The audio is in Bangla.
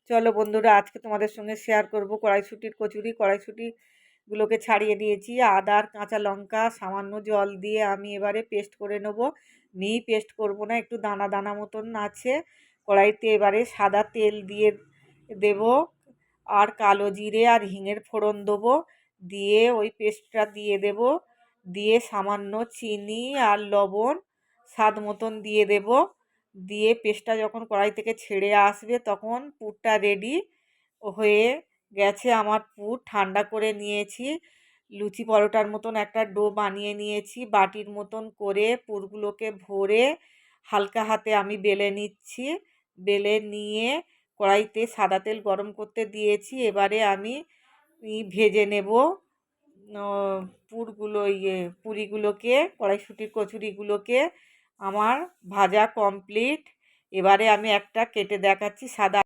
চলো বন্ধুরা, আজকে তোমাদের সঙ্গে শেয়ার করব কড়াইশুঁটির কচুরি। কড়াইশুঁটিগুলোকে ছাড়িয়ে নিয়েছি, আদা আর কাঁচা লঙ্কা সামান্য জল দিয়ে আমি এবারে পেস্ট করে নেব। মিহি পেস্ট করব না, একটু দানা দানা মতন আছে। কড়াইতে এবারে সাদা তেল দিয়ে দেব, আর কালো জিরে আর হিঙের ফোড়ন দেবো। দিয়ে ওই পেস্টটা দিয়ে দেব, দিয়ে সামান্য চিনি আর লবণ স্বাদ মতন দিয়ে দেব। দিয়ে পেস্টটা যখন কড়াই থেকে ছেড়ে আসবে তখন পুরটা রেডি হয়ে গেছে। আমার পুর ঠান্ডা করে নিয়েছি, লুচি পরোটার মতন একটা ডো বানিয়ে নিয়েছি। বাটির মতন করে পুরগুলোকে ভরে হালকা হাতে আমি বেলে নিচ্ছি। বেলে নিয়ে কড়াইতে সাদা তেল গরম করতে দিয়েছি। এবারে আমি ভেজে নেব পুরিগুলোকে, কড়াইশুঁটির কচুরিগুলোকে। আমার ভাজা কমপ্লিট। এবারে আমি একটা কেটে দেখাচ্ছি। সাদা